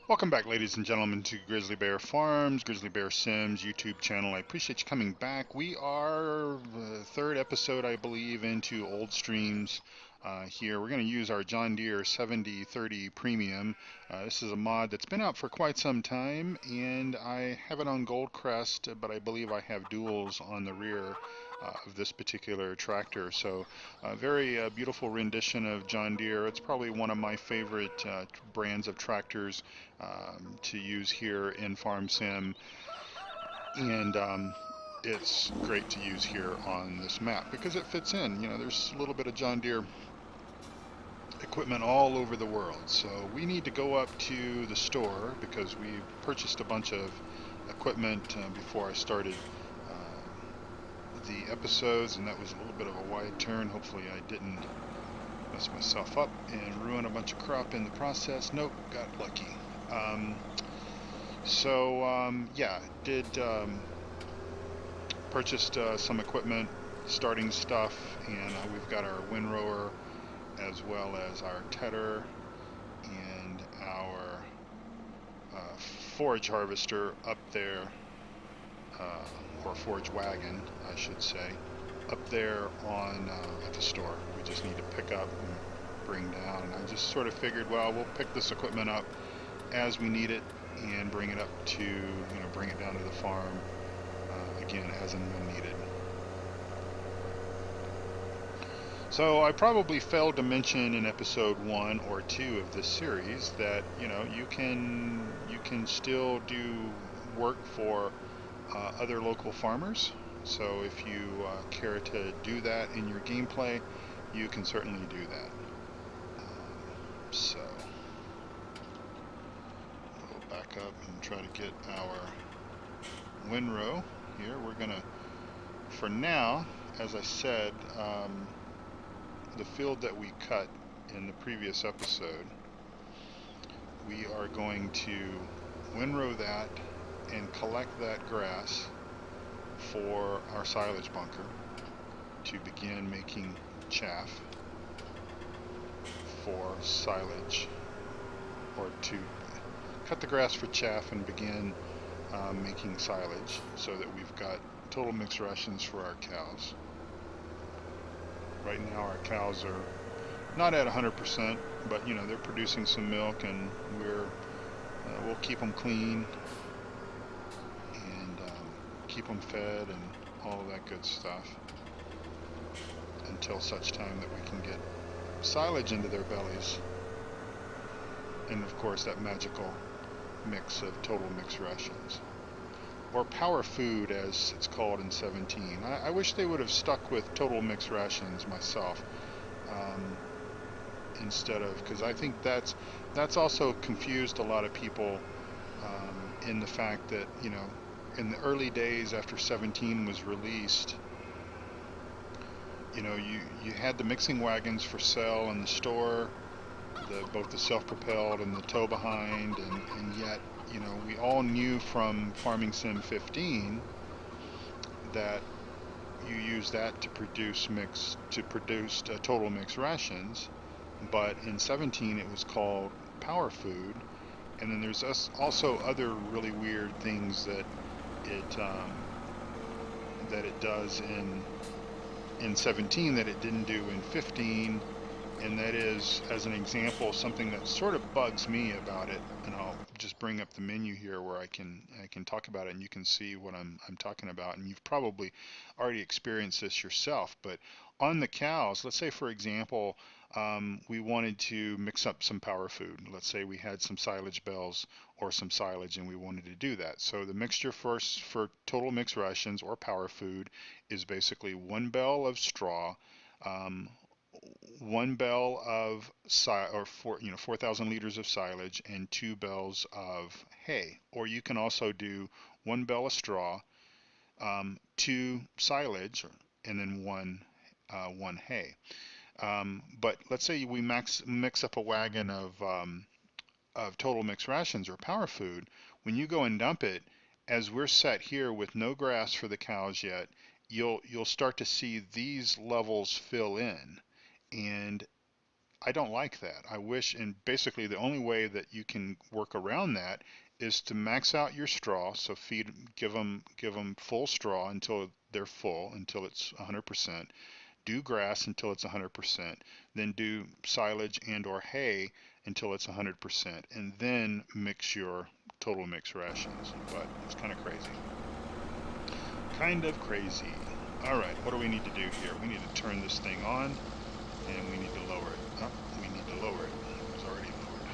Welcome back, ladies and gentlemen, to Grizzly Bear Farms, Grizzly Bear Sims YouTube channel. I appreciate you coming back. We are the third episode, I believe, into old streams here. We're going to use our John Deere 7030 Premium. This is a mod that's been out for quite some time, and I have it on Goldcrest, but I believe I have duals on the rear of this particular tractor. So a very beautiful rendition of John Deere. It's probably one of my favorite brands of tractors to use here in Farm Sim, and it's great to use here on this map because it fits in. You know, there's a little bit of John Deere equipment all over the world. So we need to go up to the store because we purchased a bunch of equipment before I started the episodes, and that was a little bit of a wide turn. Hopefully I didn't mess myself up and ruin a bunch of crop in the process. Nope, got lucky. Yeah, did purchased some equipment, starting stuff, and we've got our windrower as well as our tedder and our forage harvester up there, or forage wagon, I should say, up there on at the store. We just need to pick up and bring down. And I just sort of figured, well, we'll pick this equipment up as we need it and bring it up to, bring it down to the farm again as and when needed. So I probably failed to mention in episode 1 or 2 of this series that you can still do work for other local farmers. So if you care to do that in your gameplay, you can certainly do that. So we'll back up and try to get our windrow here. We're gonna, for now, as I said, the field that we cut in the previous episode, we are going to windrow that and collect that grass for our silage bunker to begin making chaff for silage, or to cut the grass for chaff and begin making silage so that we've got total mixed rations for our cows. Right now our cows are not at 100%, but they're producing some milk, and we'll keep them clean and keep them fed and all of that good stuff until such time that we can get silage into their bellies, and of course that magical mix of total mixed rations, or power food as it's called in 17. I wish they would have stuck with total mixed rations myself, instead of, because I think that's also confused a lot of people, in the fact that in the early days after 17 was released, you had the mixing wagons for sale in the store, both the self-propelled and the tow behind, and yet we all knew from Farming Sim 15 that you use that to produce total mix rations, but in 17 it was called power food. And then there's also other really weird things that it does in 17 that it didn't do in 15, and that is, as an example, something that sort of bugs me about it. And I'll just bring up the menu here where I can talk about it, and you can see what I'm talking about. And you've probably already experienced this yourself, but on the cows, let's say for example, we wanted to mix up some power food. Let's say we had some silage bells or some silage, and we wanted to do that. So the mixture first for total mix rations or power food is basically 1 bell of straw, um, 1 bell of 4,000 liters of silage, and 2 bells of hay. Or you can also do 1 bell of straw, 2 silage, and then one hay. But let's say we mix up a wagon of total mixed rations or power food. When you go and dump it, as we're set here with no grass for the cows yet, you'll start to see these levels fill in, and I don't like that. I wish, and basically the only way that you can work around that is to max out your straw. So give them full straw until they're full, until it's 100%. Do grass until it's 100%. Then do silage and or hay until it's 100%, and then mix your total mix rations. But it's kind of crazy. Kind of crazy. All right, what do we need to do here? We need to turn this thing on, and we need to lower it. Oh, we need to lower it. It was already lowered.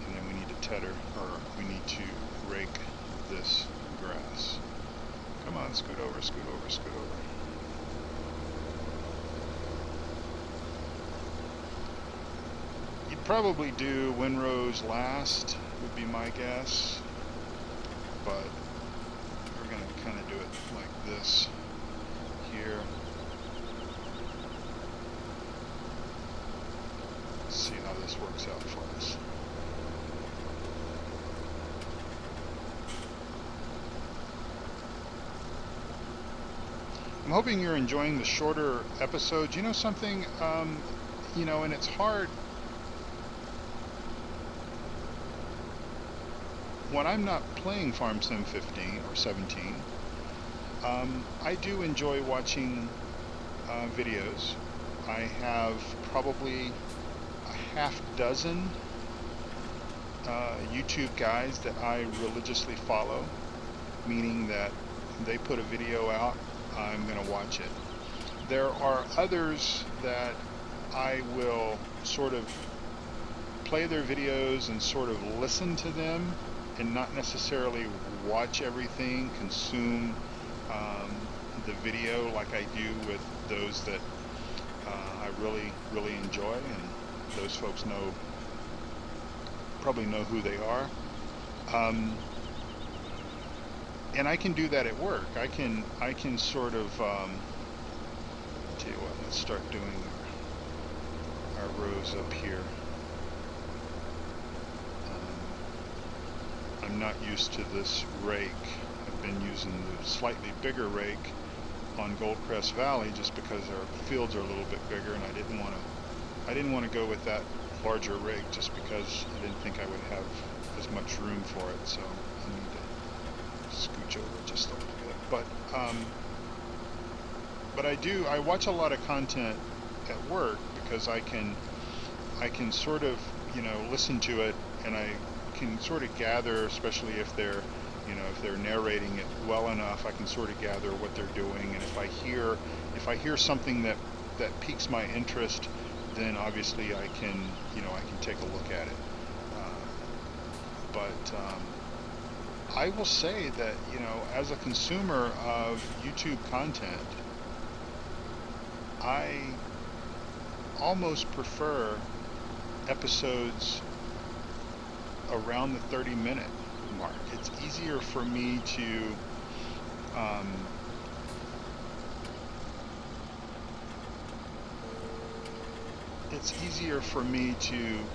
And then we need to tether, or we need to rake this grass. Come on, scoot over, scoot over, scoot over. You'd probably do windrows last, would be my guess. But we're going to kind of do it like this here. Let's see how this works out for us. I'm hoping you're enjoying the shorter episodes. You know something, and it's hard when I'm not playing Farm Sim 15 or 17. I do enjoy watching videos. I have probably a half dozen YouTube guys that I religiously follow, meaning that they put a video out, I'm going to watch it. There are others that I will sort of play their videos and sort of listen to them and not necessarily watch everything, consume the video like I do with those that I really, really enjoy, and those folks probably know who they are. And I can do that at work. I can sort of tell you what, let's start doing our rows up here. I'm not used to this rake. I've been using the slightly bigger rake on Goldcrest Valley just because our fields are a little bit bigger, and I didn't want to go with that larger rake just because I didn't think I would have as much room for it. So I need to scooch over just a little bit. But I watch a lot of content at work because I can sort of listen to it, and I can sort of gather, especially if they're narrating it well enough, I can sort of gather what they're doing, and if I hear something that piques my interest, then obviously I can take a look at it. But I will say that as a consumer of YouTube content, I almost prefer episodes around the 30-minute mark. It's easier for me to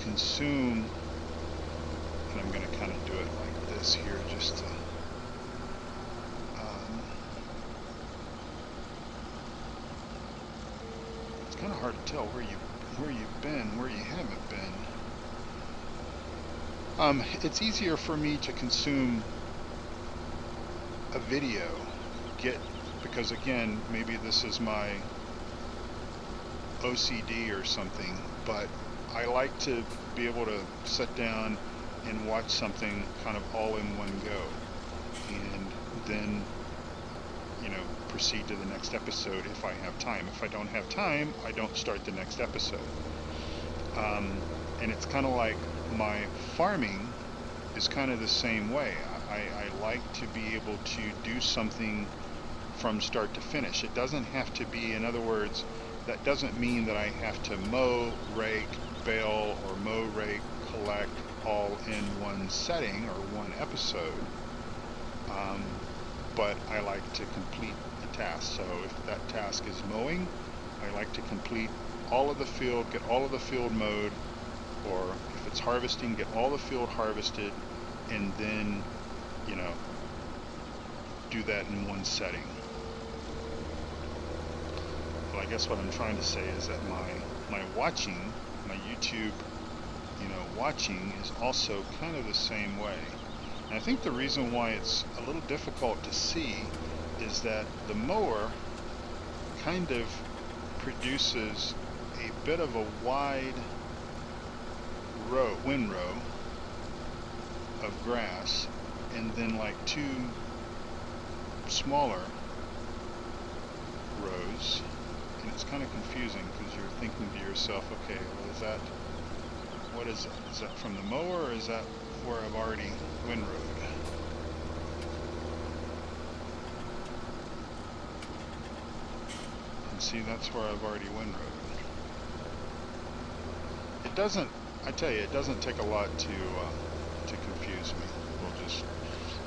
consume, and I'm going to kind of do it like this here just to it's kind of hard to tell where you've been, where you haven't been. It's easier for me to consume a video, because again, maybe this is my OCD or something, but I like to be able to sit down and watch something kind of all in one go, and then proceed to the next episode if I have time. If I don't have time, I don't start the next episode. And it's kind of like my farming is kind of the same way. I like to be able to do something from start to finish. It doesn't have to be, in other words, that doesn't mean that I have to mow, rake, bale, or mow, rake, collect all in one setting or one episode. But I like to complete a task. So if that task is mowing, I like to complete all of the field, get all of the field mowed, or if it's harvesting, get all the field harvested, and then, do that in one setting. But I guess what I'm trying to say is that my watching, my YouTube, watching is also kind of the same way. And I think the reason why it's a little difficult to see is that the mower kind of produces a bit of a wide windrow of grass, and then like two smaller rows, and it's kind of confusing because you're thinking to yourself, okay, well, what is it? Is that from the mower, or is that where I've already windrowed? And see, that's where I've already windrowed. It doesn't, I tell you, it doesn't take a lot to confuse me. We'll just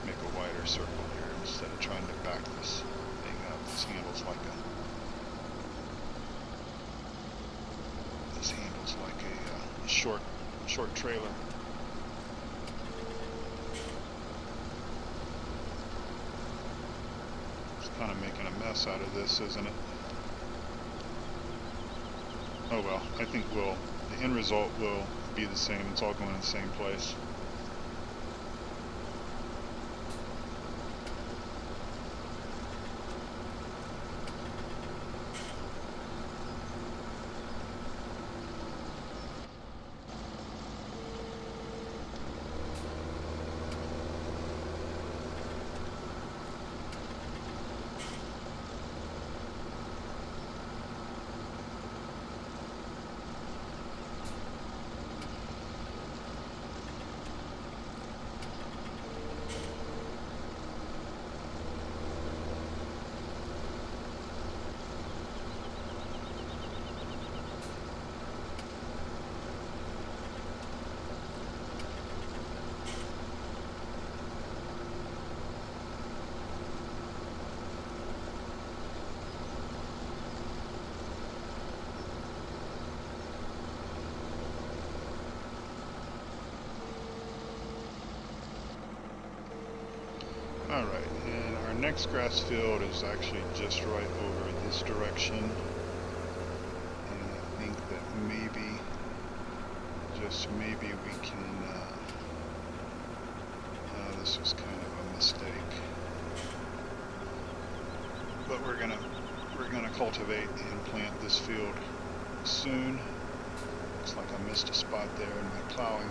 make a wider circle here instead of trying to back this thing up. This handle's like a short trailer. It's kind of making a mess out of this, isn't it? Oh well, I think the end result will be the same. It's all going in the same place. Alright, and our next grass field is actually just right over this direction. And I think that maybe, just maybe we can, this was kind of a mistake. But we're gonna cultivate and plant this field soon. Looks like I missed a spot there in my plowing.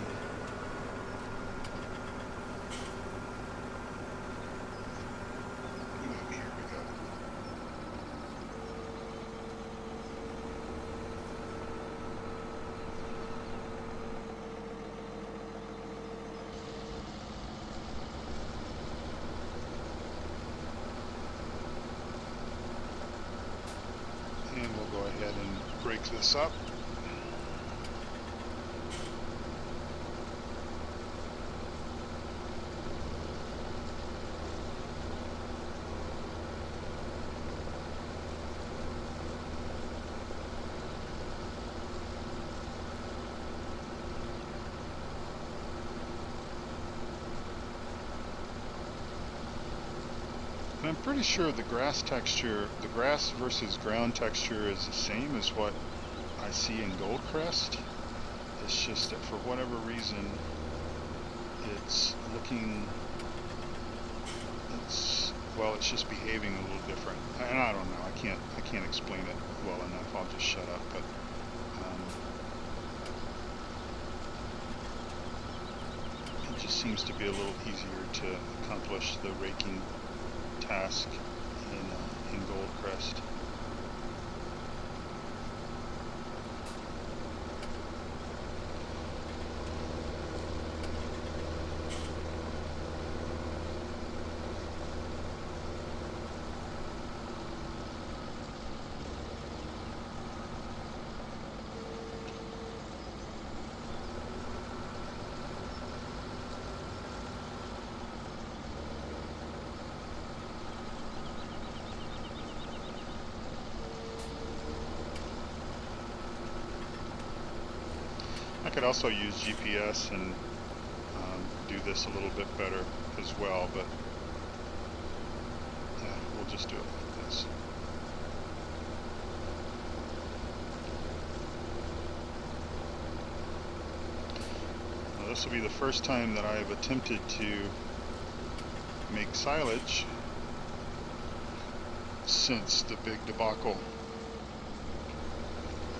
And we'll go ahead and break this up. And I'm pretty sure the grass versus ground texture is the same as what I see in Goldcrest. It's just that for whatever reason, it's just behaving a little different. And I don't know. I can't explain it well enough. I'll just shut up. But it just seems to be a little easier to accomplish the raking task in Goldcrest. I could also use GPS and do this a little bit better as well, but yeah, we'll just do it like this. This will be the first time that I've attempted to make silage since the big debacle,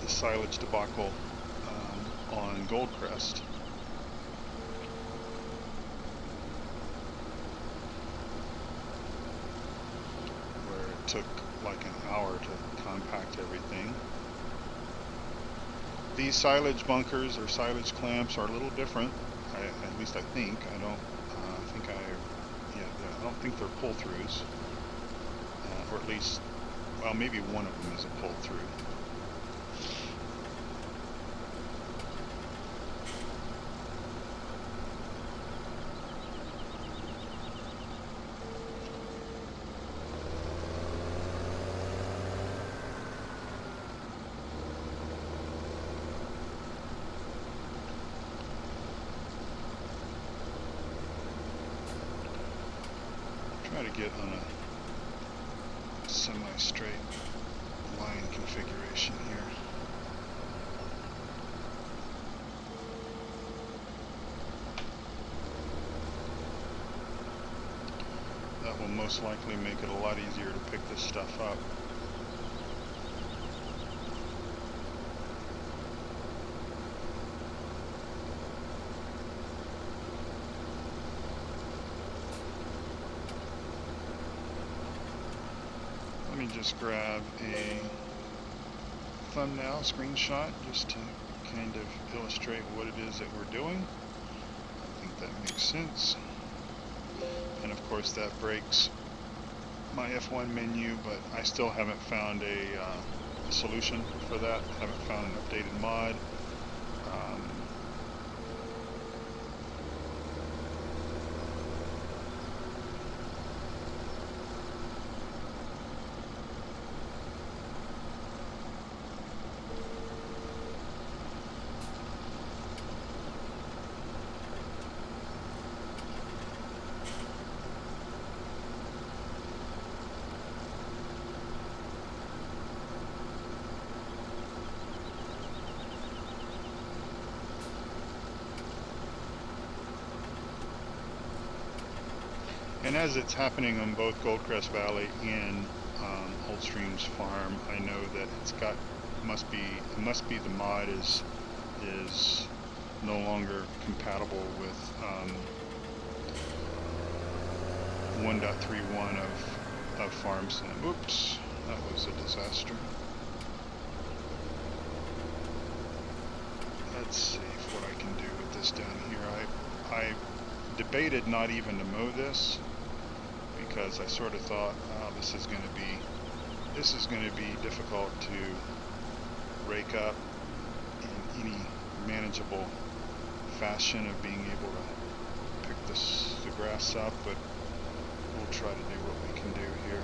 the silage debacle on Goldcrest. Where it took like an hour to compact everything. These silage bunkers or silage clamps are a little different. At least I think. I don't think they're pull-throughs. Or at least, well, maybe one of them is a pull-through. Try to get on a semi-straight line configuration here. That will most likely make it a lot easier to pick this stuff up. Let me just grab a thumbnail screenshot just to kind of illustrate what it is that we're doing. I think that makes sense. And of course that breaks my F1 menu, but I still haven't found a solution for that. I haven't found an updated mod. And as it's happening on both Goldcrest Valley and Old Streams Farm, I know that it must be the mod is no longer compatible with 1.31 of FarmSim. Oops, that was a disaster. Let's see what I can do with this down here. I debated not even to mow this, because I sort of thought, oh, this is going to be difficult to rake up in any manageable fashion of being able to pick the grass up, but we'll try to do what we can do here.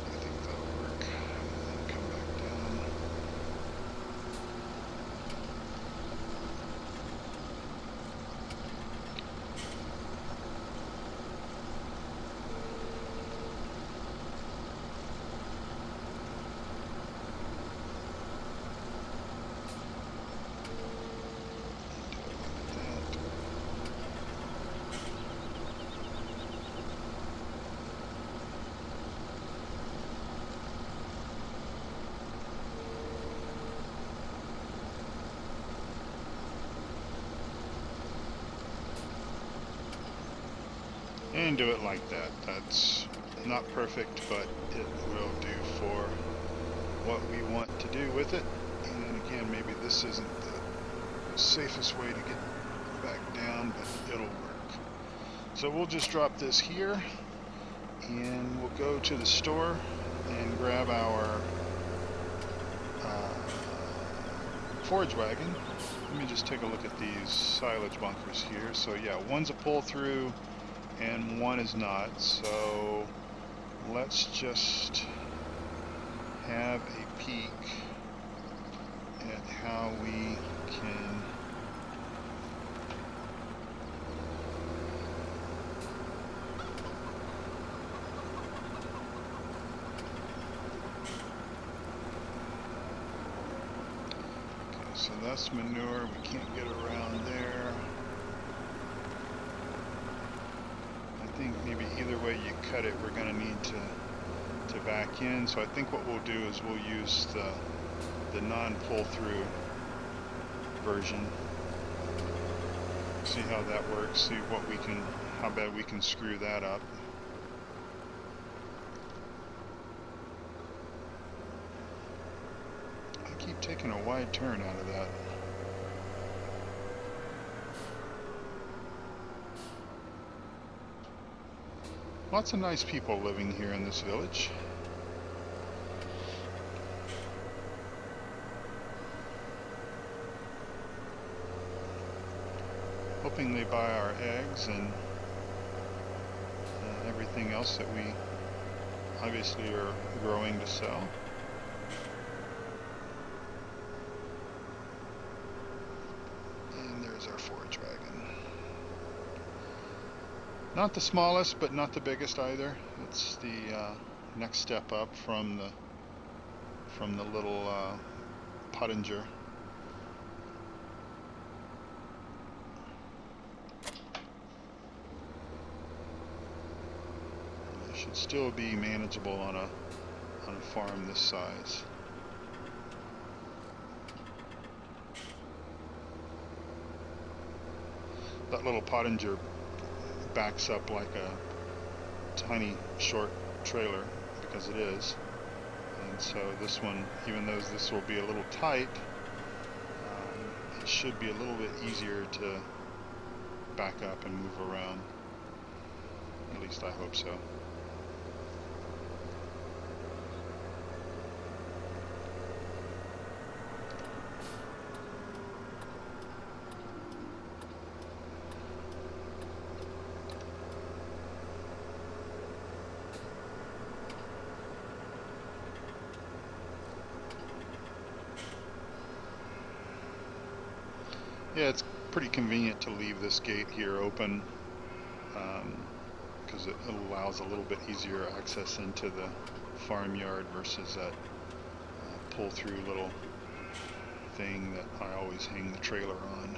I think that'll work. And then come back down. And do it like that. That's not perfect, but it will do for what we want to do with it. And again, maybe this isn't the safest way to get back down, but it'll work. So we'll just drop this here, and we'll go to the store and grab our forage wagon. Let me just take a look at these silage bunkers here. So yeah, one's a pull through and one is not. So let's just have a peek at how we can So that's manure, we can't get around there. I think maybe either way you cut it, we're gonna need to back in. So I think what we'll do is we'll use the non-pull-through version. See how that works, see what we can, how bad we can screw that up. I keep taking a wide turn out of that. Lots of nice people living here in this village. Hoping they buy our eggs and everything else that we obviously are growing to sell. And there's our forage wagon. Not the smallest, but not the biggest either. It's the next step up from the little Pottinger. It should still be manageable on a farm this size. That little Pottinger backs up like a tiny short trailer, because it is. And so this one, even though this will be a little tight, it should be a little bit easier to back up and move around. At least I hope so. Yeah, it's pretty convenient to leave this gate here open, because it allows a little bit easier access into the farmyard versus that pull-through little thing that I always hang the trailer on.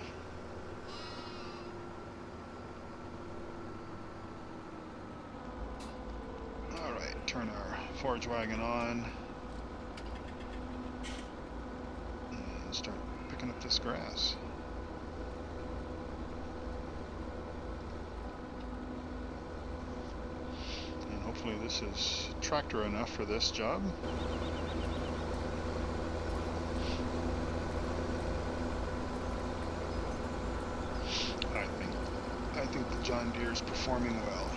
Alright, turn our forage wagon on and start picking up this grass. Hopefully this is tractor enough for this job. I think the John Deere is performing well.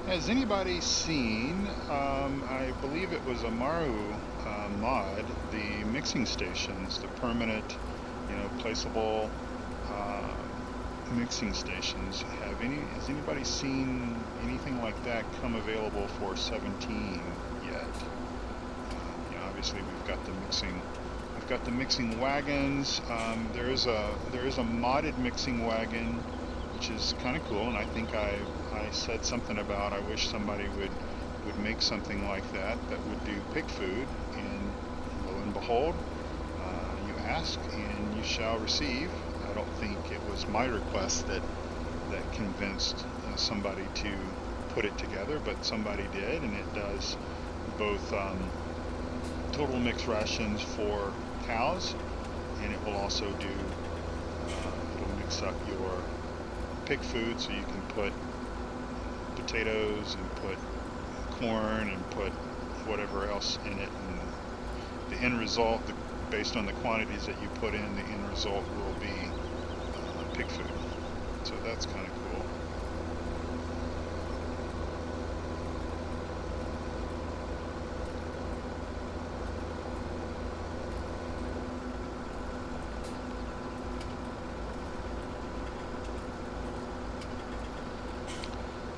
Has anybody seen, I believe it was a Maru mod, the mixing stations, the permanent, placeable mixing stations? Has anybody seen anything like that come available for 17 yet? Obviously we've got the mixing wagons. There is a modded mixing wagon, which is kind of cool, and I think I said something about I wish somebody would make something like that would do pig food, and lo and behold, you ask and you shall receive. I don't think it was my request that convinced somebody to put it together, but somebody did, and it does both total mix rations for cows, and it will also do it'll mix up your pig food, so you can put potatoes and put corn and put whatever else in it, and the end result, based on the quantities that you put in, the end result will be pig food. So that's kind of cool.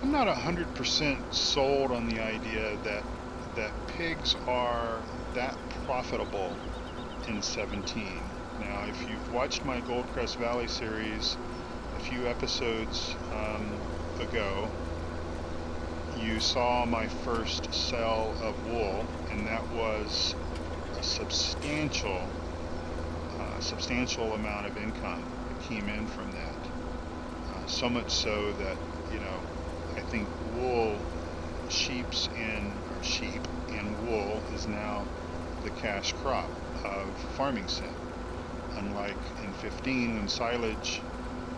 I'm not 100% sold on the idea that pigs are that profitable in 17. Now, if you've watched my Goldcrest Valley series a few episodes ago, you saw my first sale of wool, and that was a substantial amount of income that came in from that. So much so that, you know, I think sheep and wool is now the cash crop of farming sim. Unlike in 15, when silage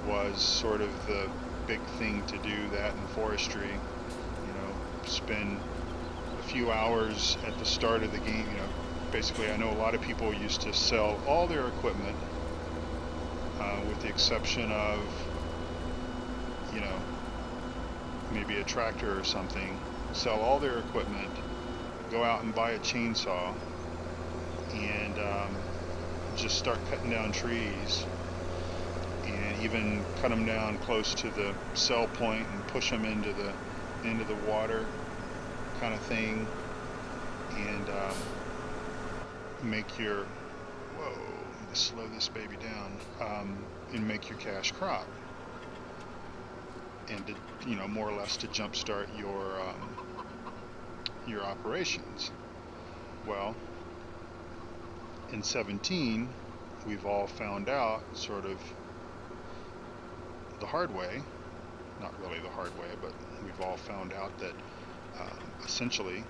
was sort of the big thing to do that in forestry, you know, spend a few hours at the start of the game, you know, basically I know a lot of people used to sell all their equipment, with the exception of, you know, maybe a tractor or something, sell all their equipment, go out and buy a chainsaw, and just start cutting down trees, and even cut them down close to the sell point and push them into the water kind of thing, and make your, whoa, let me slow this baby down, and make your cash crop, and to, you know, more or less to jumpstart your operations. Well, in 17, we've all found out sort of the hard way, not really the hard way, but we've all found out that essentially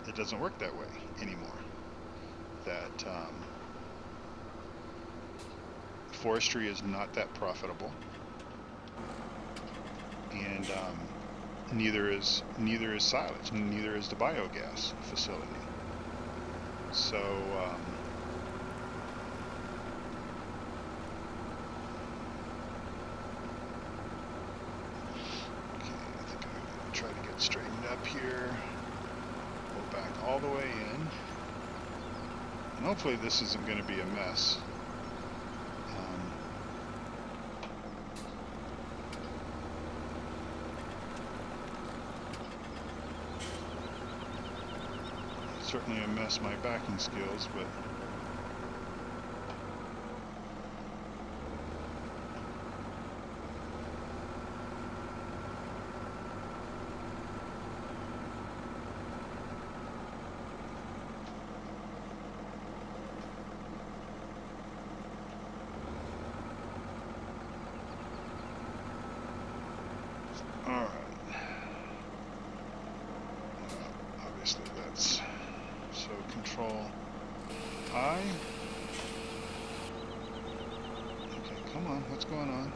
it doesn't work that way anymore. That forestry is not that profitable, and neither is silage, and neither is the biogas facility. So okay, I think I'm going to try to get straightened up here. Pull back all the way in, and hopefully this isn't going to be a mess. Certainly a mess my backing skills, but all right. Obviously that's so Control I. Okay, come on, what's going on?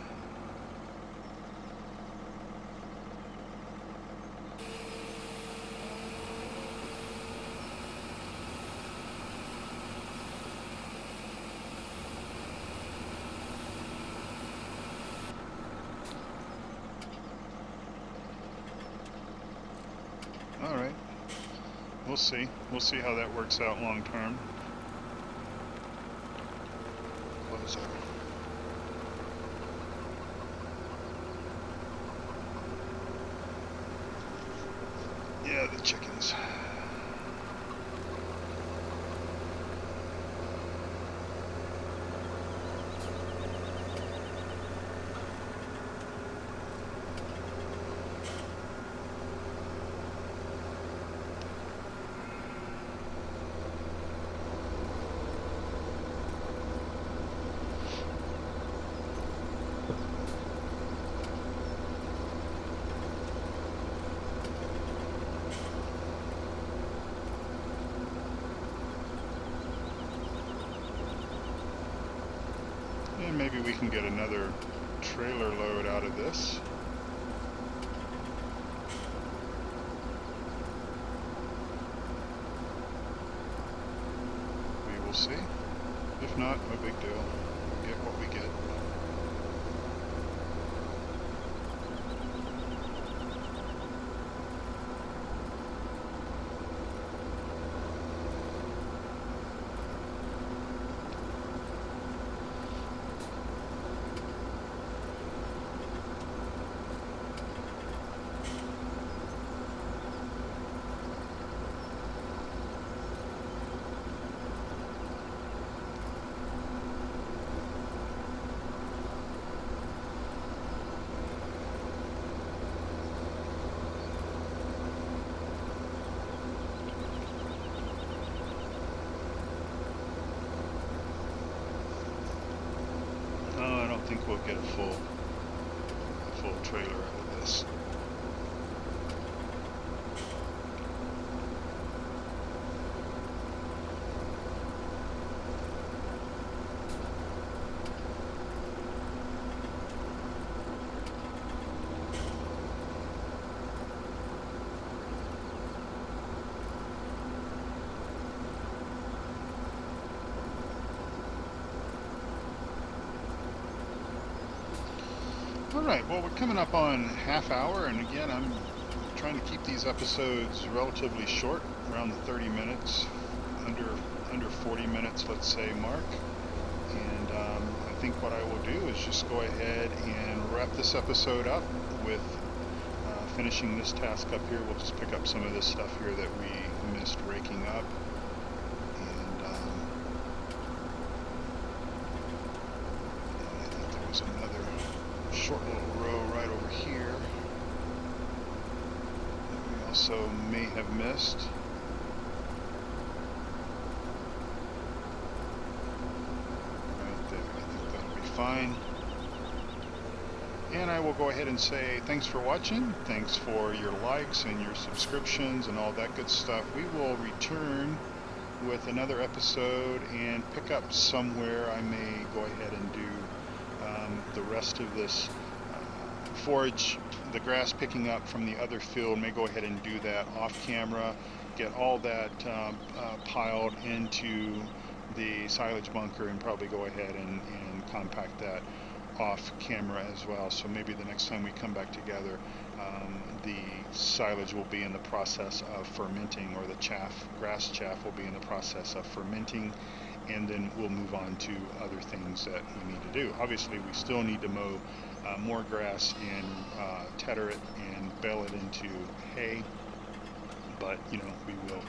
All right. We'll see. We'll see how that works out long term. Close up. Yeah, the chickens. And maybe we can get another trailer load out of this. We will see. If not, no big deal. We'll get what we get. think we'll get a full trailer out of this. Alright, well, we're coming up on half hour, and again, I'm trying to keep these episodes relatively short, around the 30 minutes, under 40 minutes, let's say, mark. And I think what I will do is just go ahead and wrap this episode up with finishing this task up here. We'll just pick up some of this stuff here that we missed raking up. And I think there was another short little row right over here that we also may have missed. Right there, I think that'll be fine. And I will go ahead and say thanks for watching, thanks for your likes and your subscriptions and all that good stuff. We will return with another episode and pick up somewhere. I may go ahead and do the rest of this forage, the grass picking up from the other field. May go ahead and do that off camera, get all that piled into the silage bunker, and probably go ahead and compact that off camera as well. So maybe the next time we come back together, the silage will be in the process of fermenting, or the grass chaff will be in the process of fermenting, and then we'll move on to other things that we need to do. Obviously, we still need to mow more grass and tether it and bale it into hay, but we will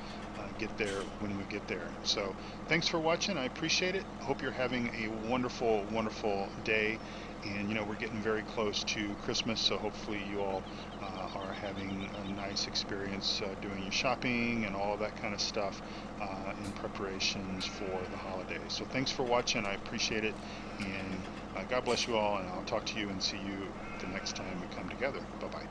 get there when we get there. So thanks for watching. I appreciate it. Hope you're having a wonderful day. And we're getting very close to Christmas, so hopefully you all are having a nice experience doing your shopping and all that kind of stuff in preparations for the holidays. So thanks for watching. I appreciate it, and God bless you all, and I'll talk to you and see you the next time we come together. Bye-bye.